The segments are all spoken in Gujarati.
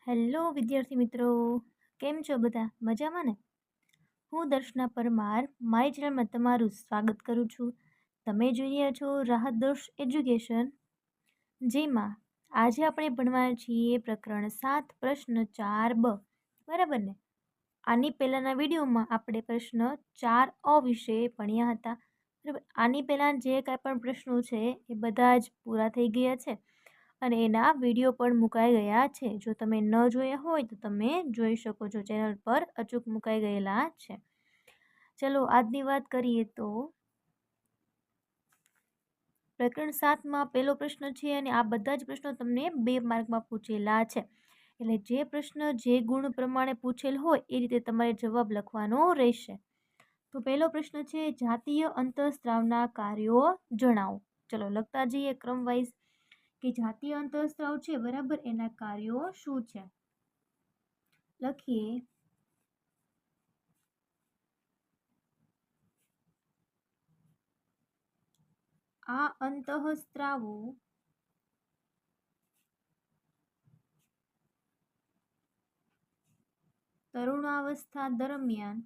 હેલો વિદ્યાર્થી મિત્રો, કેમ છો બધા? મજામાં ને? હું દર્શના પરમાર મારી ચેનલમાં તમારું સ્વાગત કરું છું. તમે જોઈ રહ્યા છો રાહત દર્શ એજ્યુકેશન, જેમાં આજે આપણે ભણવાના છીએ પ્રકરણ 7 પ્રશ્ન 4બ. બરાબર ને? આની પહેલાંના વિડીયોમાં આપણે પ્રશ્ન 4અ વિશે ભણ્યા હતા. બરાબર, આની પહેલાં જે કાંઈ પણ પ્રશ્નો છે એ બધા જ પૂરા થઈ ગયા છે અને એના વિડીયો પણ મુકાઈ ગયા છે. જો તમે ન જોયા હોય તો તમે જોઈ શકો છો, ચેનલ પર અચૂક મુકાઈ ગયેલા છે. ચલો આજની વાત કરીએ તો પ્રકરણ 7માં પહેલો પ્રશ્ન છે અને આ બધા જ પ્રશ્નો તમને 2 માર્કમાં પૂછેલા છે. એટલે જે પ્રશ્ન જે ગુણ પ્રમાણે પૂછેલ હોય એ રીતે તમારે જવાબ લખવાનો રહેશે. તો પહેલો પ્રશ્ન છે, જાતીય અંતઃસ્ત્રાવના કાર્યો જણાવો. ચલો લખતા જઈએ ક્રમ વાઇઝ કે જાતીય અંતઃસ્ત્રાવ છે, બરાબર, એના કાર્યો શું છે. લખીએ. આ અંતઃસ્ત્રાવો તરુણાવસ્થા દરમિયાન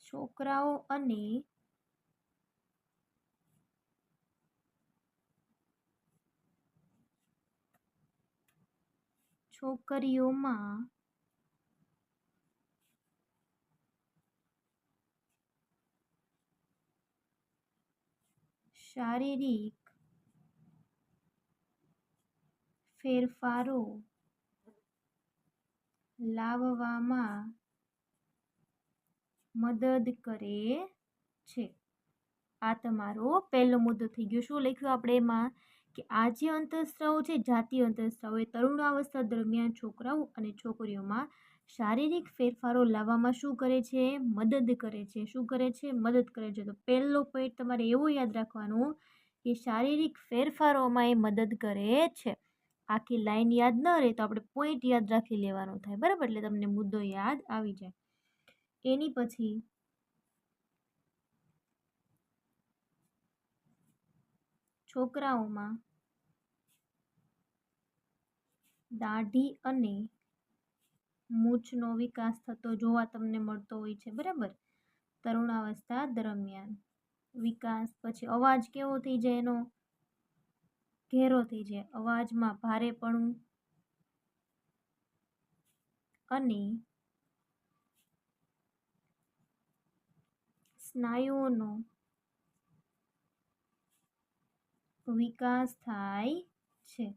છોકરાઓ અને છોકરીઓમાં શારીરિક ફેરફારો લાવવામાં મદદ કરે છે. આ તમારો પહેલો મુદ્દો થઈ ગયો. શું લખ્યું આપણે એમાં કે આ જે અંતઃસ્ત્રાવો છે, જાતીય અંતઃસ્ત્રાવો, એ તરુણાવસ્થા દરમિયાન છોકરાઓ અને છોકરીઓમાં શારીરિક ફેરફારો લાવવામાં શું કરે છે? મદદ કરે છે. શું કરે છે? મદદ કરે છે. તો પહેલો પોઈન્ટ તમારે એવો યાદ રાખવાનો કે શારીરિક ફેરફારોમાં એ મદદ કરે છે. આખી લાઈન યાદ ન રહે તો આપણે પોઈન્ટ યાદ રાખી લેવાનો થાય, બરાબર? એટલે તમને મુદ્દો યાદ આવી જાય. એની પછી છોકરાઓમાં દાઢી અને મૂછનો વિકાસ થતો જોવા તમને મળતો હોય છે, બરાબર, તરુણાવસ્થા દરમિયાન. વિકાસ પછી અવાજ કેવો થઈ જાય, એનો ઘેરો થઈ જાય, અવાજમાં ભારેપણું અને સ્નાયુઓનો વિકાસ થાય છે.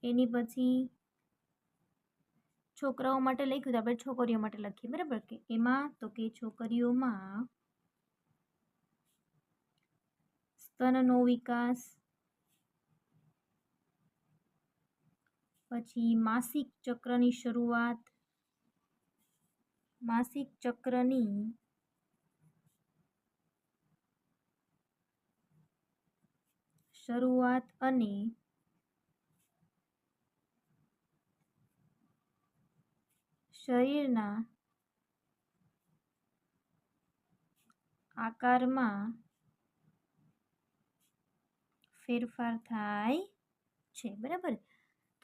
એની પછી છોકરાઓ માટે લખ્યું તો આપણે છોકરીઓ માટે લખીએ, બરાબર, કે એમાં તો કે છોકરીઓમાં સ્તનનો વિકાસ, પછી માસિક ચક્રની શરૂઆત, માસિક ચક્રની શરૂઆત અને શરીરના આકારમાં ફેરફાર થાય છે, બરાબર.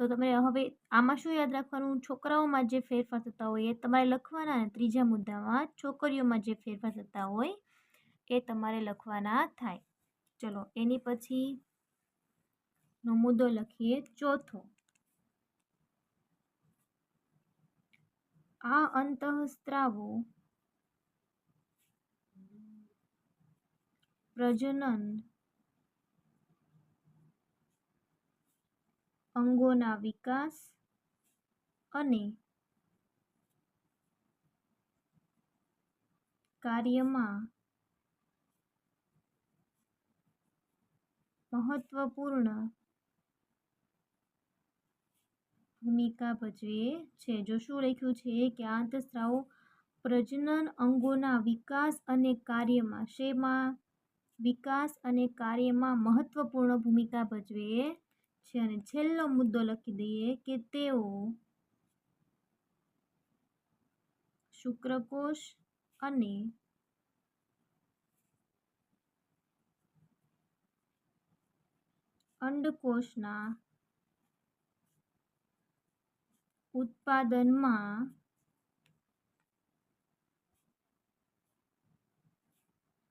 તો તમે હવે આમાં શું યાદ રાખવાનું? છોકરાઓમાં જે ફેરફાર થતા હોય એ તમારે લખવાના, ને ત્રીજા મુદ્દામાં છોકરીઓમાં જે ફેરફાર થતા હોય એ તમારે લખવાના થાય. ચલો એની પછી નો મુદ્દો લખીએ, ચોથો. આ અંતઃસ્ત્રાવો પ્રજનન અંગોના વિકાસ અને કાર્યમાં મહત્વપૂર્ણ ભૂમિકા ભજવે છે. જો શું લખ્યું છે કે આ અંતઃસ્ત્રાવો પ્રજનન અંગોના વિકાસ અને કાર્યમાં, શેમાં? વિકાસ અને કાર્યમાં મહત્વપૂર્ણ ભૂમિકા ભજવે છે. અને છેલ્લો મુદ્દો લખી દઈએ કે તેઓ શુક્રકોષ અને અંડકોષના ઉત્પાદનમાં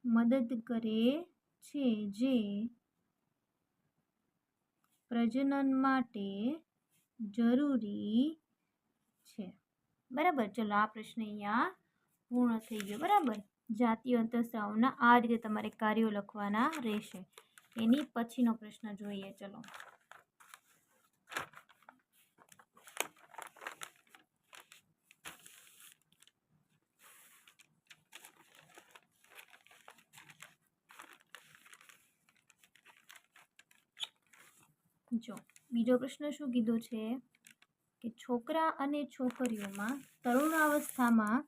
મદદ કરે છે, જે પ્રજનન માટે જરૂરી છે. બરાબર. ચલો આ પ્રશ્ન અહીંયા પૂર્ણ થઈ ગયો. બરાબર. જાતીય અંતઃસ્રાવના આ રીતે તમારે કાર્યો લખવાના રહેશે. એની પછીનો પ્રશ્ન જોઈએ. ચલો જો બીજો પ્રશ્ન શું કીધો છે કે છોકરા અને છોકરીઓમાં તરુણાવસ્થામાં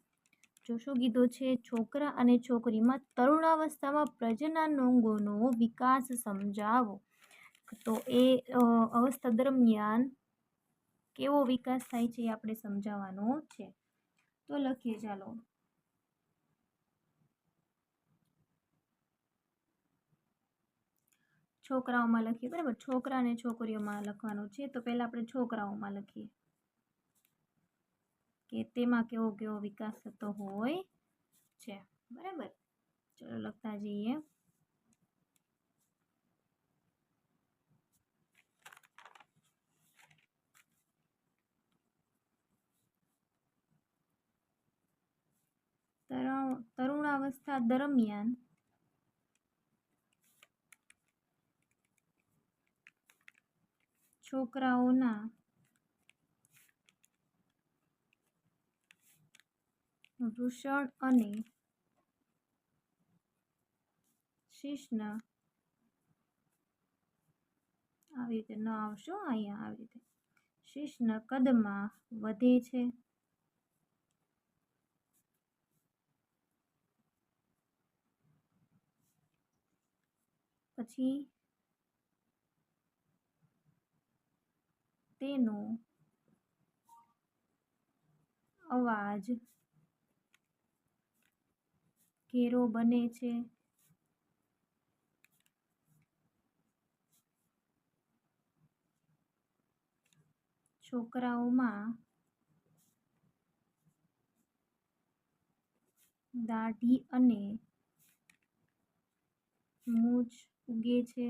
શું કીધું છે? છોકરા અને છોકરીમાં તરુણાવસ્થામાં પ્રજનનાંગોનો વિકાસ સમજાવો. તો એ અવસ્થા દરમિયાન કેવો વિકાસ થાય છે એ આપણે સમજાવવાનો છે. તો લખીએ. ચાલો છોકરાઓમાં લખીએ. બરાબર. છોકરા અને છોકરીઓમાં લખવાનું છે. તો પહેલા આપણે છોકરાઓમાં લખીએ કે તેમાં કેવો કેવો વિકાસ થતો હોય છે. બરાબર. ચલો લખતા જઈએ. તરુણાવસ્થા દરમિયાન છોકરાઓના વૃષણ અને શિશ્ન આવી રીતે ન આવશો, અહીંયા આવી રીતે શિશ્ન કદમાં વધે છે. પછી તેનો અવાજ ઘેરો બને છે. છોકરાઓમાં દાઢી અને મૂછ ઉગે છે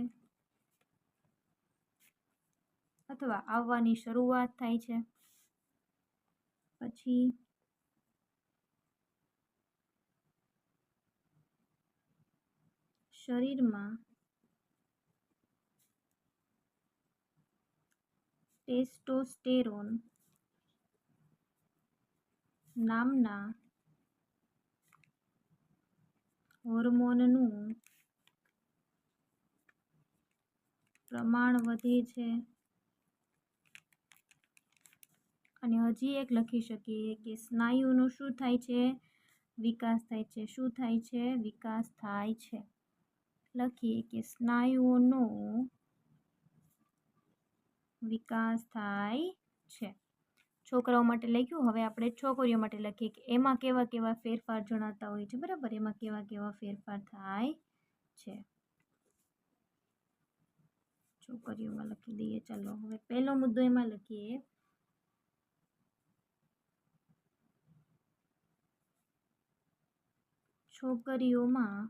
અથવા આવવાની શરૂઆત થાય છે. પછી શરીરમાં ટેસ્ટોસ્ટેરોન નામના હોર્મોનનું પ્રમાણ વધે છે. અને હજી એક લખી શકીએ કે સ્નાયુનો શું થાય છે? વિકાસ થાય છે. શું થાય છે? વિકાસ થાય છે. લખીએ કે સ્નાયુઓનો વિકાસ થાય છે. છોકરાઓ માટે લખ્યું. હવે આપણે છોકરીઓ માટે લખીએ કે એમાં કેવા કેવા ફેરફાર જણાતા હોય છે. બરાબર. એમાં કેવા કેવા ફેરફાર થાય છે છોકરીઓમાં લખી દઈએ. ચાલો હવે પહેલો મુદ્દો એમાં લખીએ. છોકરીઓમાં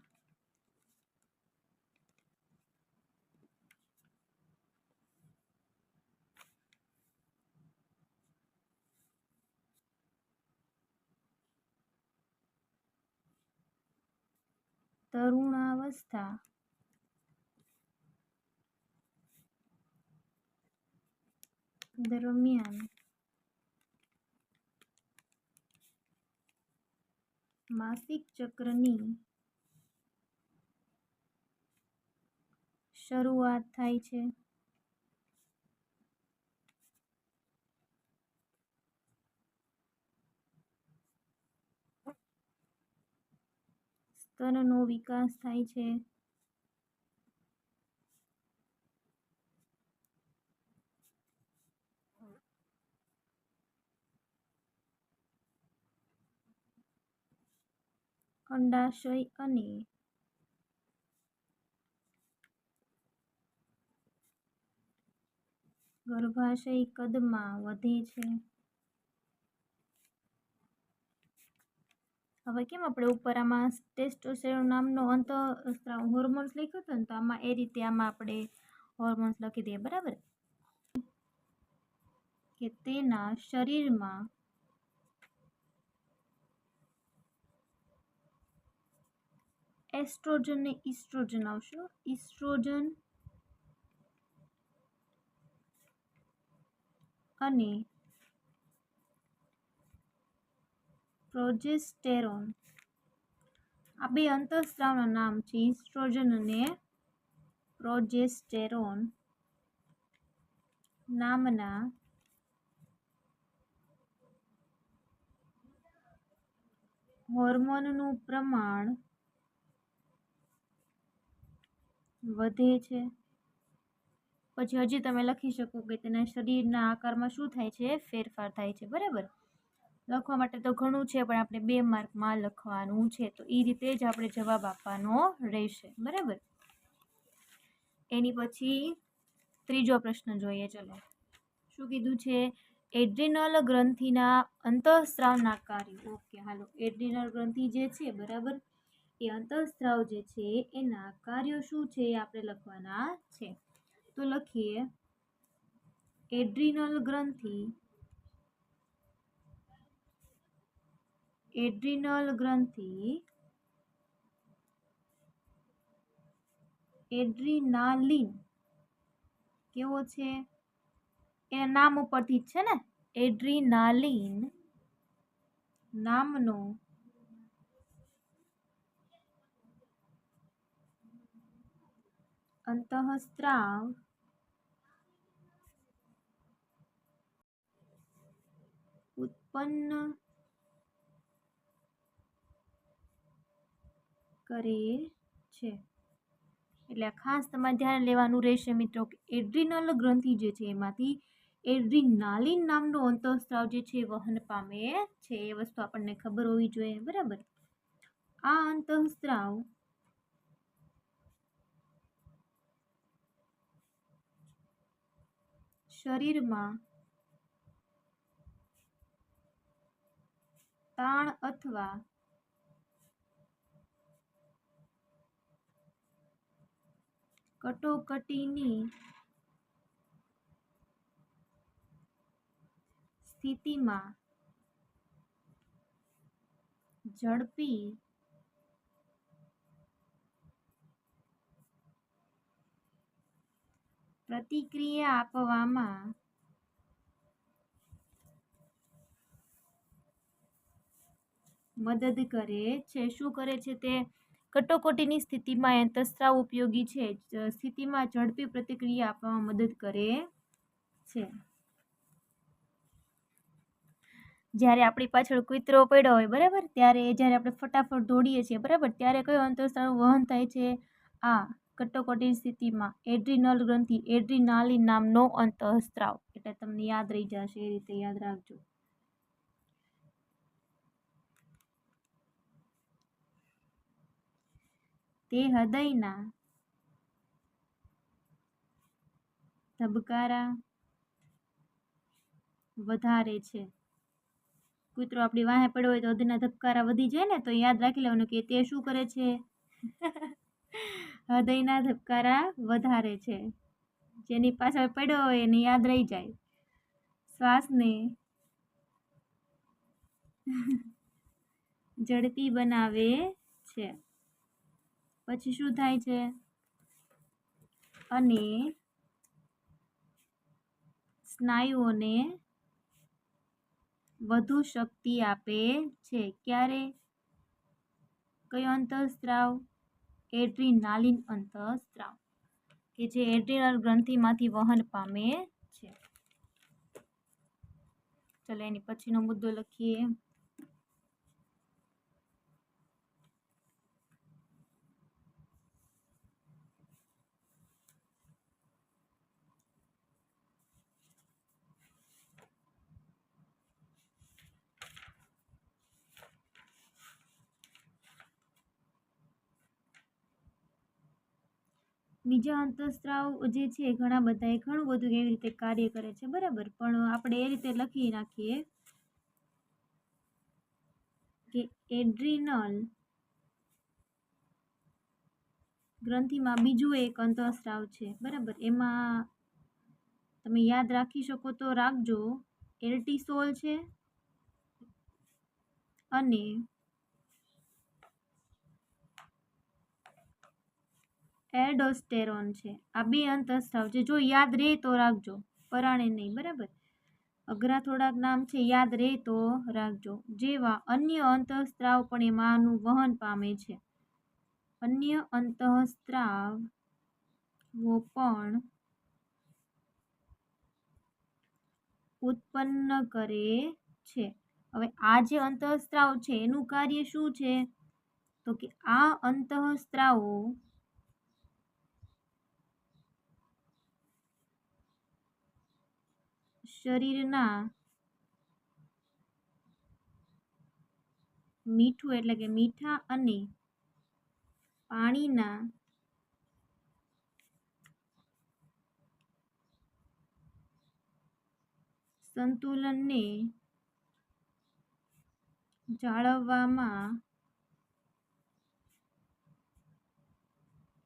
તરુણાવસ્થા દરમિયાન માસિક ચક્રની શરૂઆત થાય છે. સ્તનનો વિકાસ થાય છે. અંડાશય અને ગર્ભાશય કદમાં વધે છે। હવે કેમ આપણે ઉપર આમાં ટેસ્ટોસ્ટેરોન નામનો અંતઃસ્ત્રાવ હોર્મોન્સ લખ્યો હતો ને, તો આમાં એ રીતે આમાં આપણે હોર્મોન્સ લખી દઈએ, બરાબર, કે તેના શરીરમાં એસ્ટ્રોજન ને ઇસ્ટ્રોજન આવશે। ઇસ્ટ્રોજન અને પ્રોજેસ્ટેરોન આ બે અંતઃસ્ત્રાવના નામ છે, ઇસ્ટ્રોજન અને પ્રોજેસ્ટેરોન નામના હોર્મોનનું પ્રમાણ વધે છે। પછી હજી તમે લખી શકો કે તેના શરીરના આકારમાં શું થાય છે, ફેરફાર થાય છે, બરાબર। લખવા માટે તો ઘણું છે, પણ આપણે 2 માર્કમાં લખવાનું છે, તો એ રીતે જ આપણે જવાબ આપવાનો રહેશે, બરાબર। એની પછી ત્રીજો પ્રશ્ન જોઈએ, ચલો શું કીધું છે, એડ્રિનલ ગ્રંથિના અંતઃસ્ત્રાવના કાર્યો। ઓકે, હાલો, એડ્રિનલ ગ્રંથિ જે છે, બરાબર, એ અંતઃસ્ત્રાવ જે છે એના કાર્યો શું છે એ આપણે લખવાના છે। તો લખીએ, એડ્રિનલ ગ્રંથિ એડ્રીનાલિન કેવો છે, એના નામ ઉપરથી જ છે ને, એડ્રીનાલિન નામનો અંતઃસ્ત્રાવ ઉત્પન્ન કરે છે। એટલે ખાસ તમારે ધ્યાન લેવાનું રહેશે મિત્રો કે એડ્રિનલ ગ્રંથિ જે છે એમાંથી એડ્રીનાલિન નામનો અંતઃસ્ત્રાવ જે છે વહન પામે છે, એ વસ્તુ આપણને ખબર હોવી જોઈએ, બરાબર। આ અંતઃસ્ત્રાવ શરીરમાં તાણ અથવા કટોકટીની સ્થિતિમાં ઝડપી પ્રતિક્રિયા આપવામાં મદદ કરે છે। શું કરે છે તે, કટોકટીની સ્થિતિમાં અંતઃસ્ત્રાવ ઉપયોગી છે, સ્થિતિમાં ઝડપી પ્રતિક્રિયા આપવામાં મદદ કરે છે। જ્યારે આપણી પાછળ કૂતરો પડ્યો હોય, બરાબર, ત્યારે જ્યારે આપણે ફટાફટ દોડીએ છીએ, બરાબર, ત્યારે કયો અંતઃસ્ત્રાવ વહન થાય છે, આ કટોકટીની સ્થિતિમાં એડ્રિનલ ગ્રંથિ એડ્રીનાલિન નામનો અંતઃસ્ત્રાવ। એટલે તમને યાદ રહી જશે, એ રીતે યાદ રાખજો। તે હૃદયના ધબકારા વધારે છે। કૂતરો આપણી વાહે પડ્યો હોય તો હૃદયના ધબકારા વધી જાય ને, તો યાદ રાખી લેવાનું કે તે શું કરે છે, હૃદયના ધબકારા વધારે છે। જેની પાછળ પડ્યો હોય એને યાદ રહી જાય, શ્વાસને ઝડપી બનાવે છે। પછી શું થાય છે, અને સ્નાયુઓને વધુ શક્તિ આપે છે। ક્યારે, કયો અંતઃસ્ત્રાવ, એડ્રીનાલિન અંતઃસ્ત્રાવ, કે જે એડ્રિનલ ગ્રંથિમાંથી વહન પામે છે। ચલો એની પછીનો મુદ્દો લખીએ, બીજા અંતઃસ્ત્રાવ જે છે ઘણા બધા એ ઘણું બધું એવી રીતે કાર્ય કરે છે, બરાબર, પણ આપણે એ રીતે લખી નાખીએ કે એડ્રિનલ ગ્રંથિમાં બીજું એક અંતઃસ્ત્રાવ છે, બરાબર, એમાં તમે યાદ રાખી શકો તો રાખજો, એર્ટિસોલ છે અને એલ્ડોસ્ટેરોન છે. આ બે અંતઃસ્ત્રાવ છે. જો યાદ રહે તો રાખજો, પરાણે નહીં, બરાબર. અઘરા થોડાક નામ છે, યાદ રહે તો રાખજો. જેવા અન્ય અંતઃસ્ત્રાવ પણ એમાંનું વહન પામે છે. અન્ય અંતઃસ્ત્રાવો પણ ઉત્પન્ન કરે છે. હવે આ જે અંતઃસ્ત્રાવ છે એનું કાર્ય શું છે? તો કે આ અંતઃસ્ત્રાવો શરીરના મીઠું એટલે કે મીઠા અને પાણીના સંતુલનને જાળવવામાં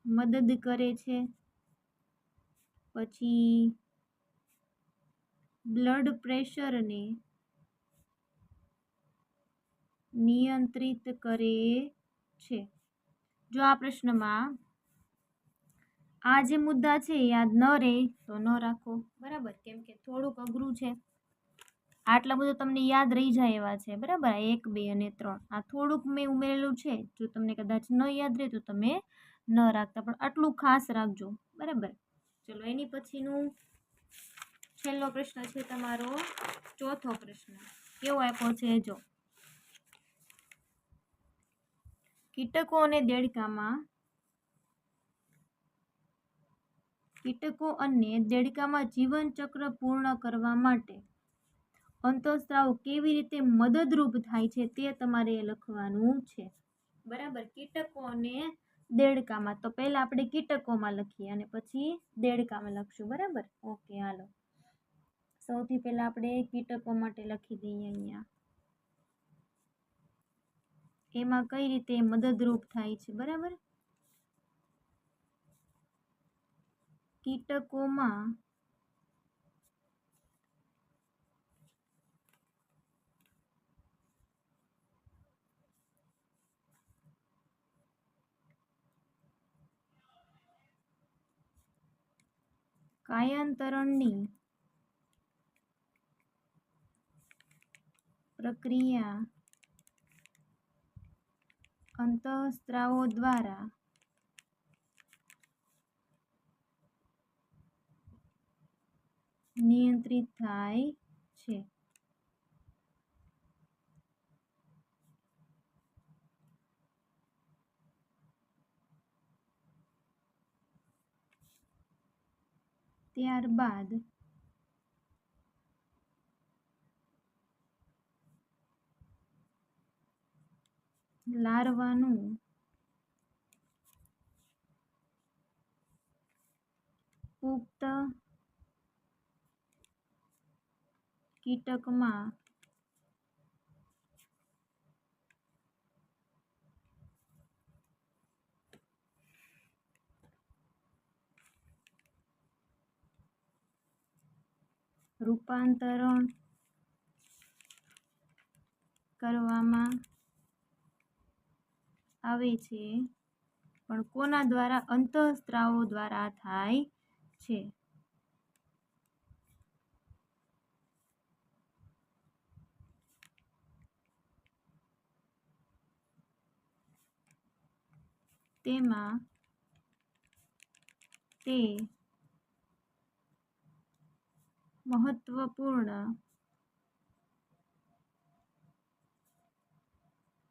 મદદ કરે છે. પછી બ્લડ પ્રેશરને નિયંત્રિત કરે છે. જો આ પ્રશ્નમાં આ જે મુદ્દા છે યાદ ન રહે તો ન રાખો, બરાબર, કેમ કે થોડુંક અઘરું છે. આટલા બધું તમને યાદ રહી જાય એવા છે, બરાબર, 1, 2 અને 3 આ થોડુંક મેં ઉમેરેલું છે. જો તમને કદાચ ન યાદ રહે તો તમે ન રાખતા, પણ આટલું ખાસ રાખજો, બરાબર. ચલો એની પછીનું છેલ્લો પ્રશ્ન છે તમારો ચોથો પ્રશ્ન. કેવો આપ્યો છે જો, કીટકો અને દેડકામાં જીવન ચક્ર પૂર્ણ કરવા માટે અંતઃસ્ત્રાવ કેવી રીતે મદદરૂપ થાય છે તે તમારે લખવાનું છે, બરાબર. કીટકો અને દેડકામાં, તો પહેલા આપણે કીટકોમાં લખીએ અને પછી દેડકામાં લખશું, બરાબર. ઓકે, હાલો. સૌથી પહેલા આપણે કીટકો માટે લખી દઈએ અહીંયા. એમાં કઈ રીતે મદદરૂપ થાય છે, બરાબર. કીટકોમાં કાયાંતરણની પ્રક્રિયા અંતઃસ્ત્રાવો દ્વારા નિયંત્રિત થાય છે. ત્યારબાદ લાર્વાનું પુખ્ત કીટકમાં રૂપાંતરણ કરવામાં આવે છે, પણ કોના દ્વારા? અંતઃસ્ત્રાવો દ્વારા થાય છે. તેમાં તે મહત્વપૂર્ણ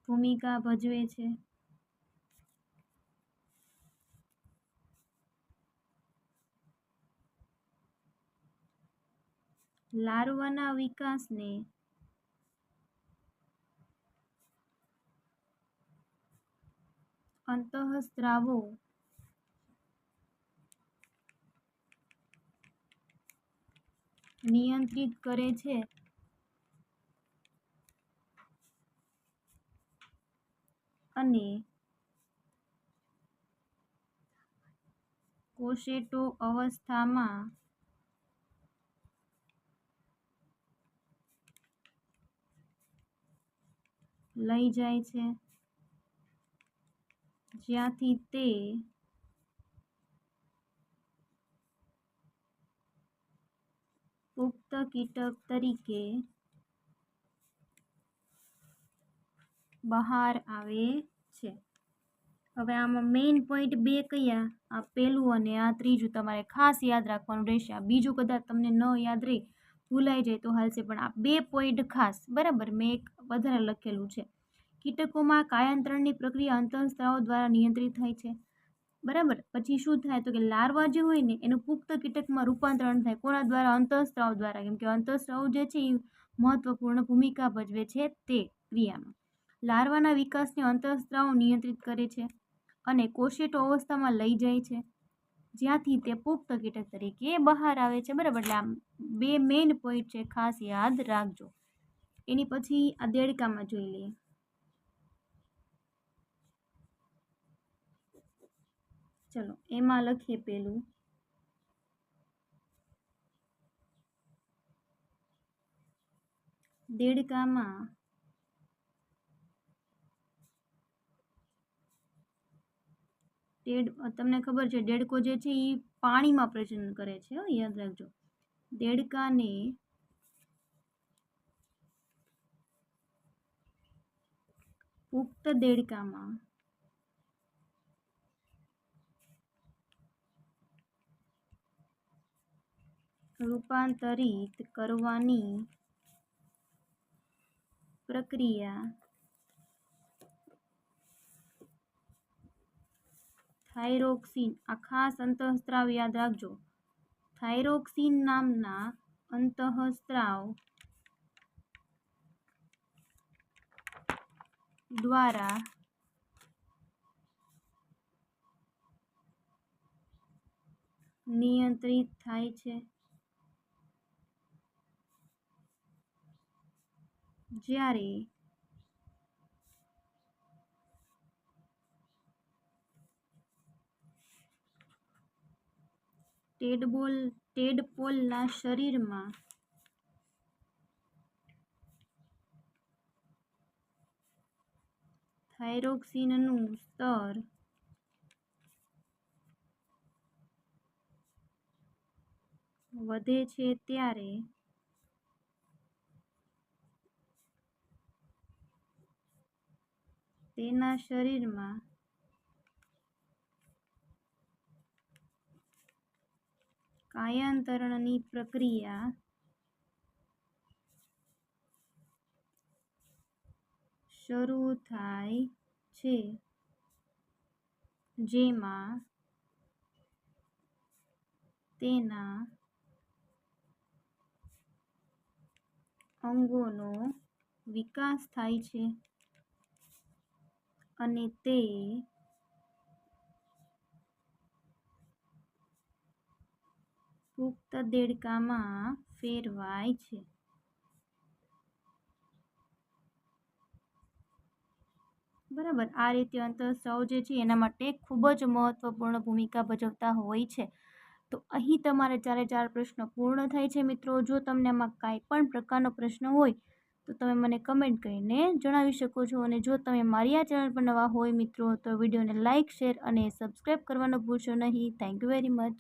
ભૂમિકા ભજવે છે. લાર્વાના વિકાસને અંતઃસ્ત્રાવો નિયંત્રિત કરે છે અને કોશેટો અવસ્થામાં લઈ જાય છે, જ્યાંથી તે પુખ્ત કીટક તરીકે બહાર આવે છે. હવે આમાં મેઇન પોઈન્ટ બે કયા? આ પહેલું અને આ ત્રીજું તમારે ખાસ યાદ રાખવાનું રહેશે. આ બીજું કદાચ તમને ન યાદ રહે, ભૂલાઈ જાય તો હાલશે, પણ આ બે પોઈન્ટ ખાસ, બરાબર. મેં એક વધારે લખેલું છે. કીટકોમાં કાયાંતરણની પ્રક્રિયા અંતઃસ્ત્રાવો દ્વારા નિયંત્રિત થાય છે, બરાબર. પછી શું થાય તો કે લાર્વા જે હોય ને એનું પુખ્ત કીટકમાં રૂપાંતરણ થાય. કોના દ્વારા? અંતઃસ્ત્રાવ દ્વારા. કેમ કે અંતઃસ્ત્રાવ જે છે એ મહત્વપૂર્ણ ભૂમિકા ભજવે છે તે ક્રિયામાં. લાર્વાના વિકાસને અંતઃસ્ત્રાવ નિયંત્રિત કરે છે અને કોશેટો અવસ્થામાં લઈ જાય છે, જ્યાંથી તે પુખ્ત કીટક તરીકે બહાર આવે છે, બરાબર. એટલે આ બે મેઇન પોઈન્ટ છે, ખાસ યાદ રાખજો. એની પછી આ દેડકામાં જોઈ લઈએ. ચલો એમાં લખીએ પેલું દેડકામાં તમને ખબર છે દેડકો જે છે એ પાણીમાં પ્રજનન કરે છે, યાદ રાખજો. દેડકાને પુખ્ત દેડકામાં રૂપાંતરિત કરવાની પ્રક્રિયા થાઇરોક્સિન, આ ખાસ અંતઃસ્ત્રાવ યાદ રાખજો. થાઇરોક્સિન નામના અંતઃસ્ત્રાવ દ્વારા નિયંત્રિત થાય છે, જ્યારે ટેડપોલના શરીરમાં થાઇરોક્સિનનું સ્તર વધે છે, ત્યારે તેના શરીરમાં કાયાંતરણની પ્રક્રિયા શરૂ થાય છે, જેમાં તેના અંગોનો વિકાસ થાય છે અને તે પુખ્ત દેડકામાં ફેરવાય છે. બરાબર. આ રીતે અંતઃસ્ત્રાવ જે છે એના માટે ખૂબ જ મહત્વપૂર્ણ ભૂમિકા ભજવતા હોય છે. તો અહીં તમારે 4 પ્રશ્નો પૂર્ણ થાય છે મિત્રો. જો તમને આમાં કાંઈ પણ પ્રકારનો પ્રશ્ન હોય તો તમે મને કમેન્ટ કરીને જણાવી શકો છો. અને જો તમે મારી આ ચેનલ પર નવા હોય મિત્રો તો વિડીયોને લાઇક, શેર અને સબસ્ક્રાઈબ કરવાનું ભૂલશો નહીં. Thank you very much.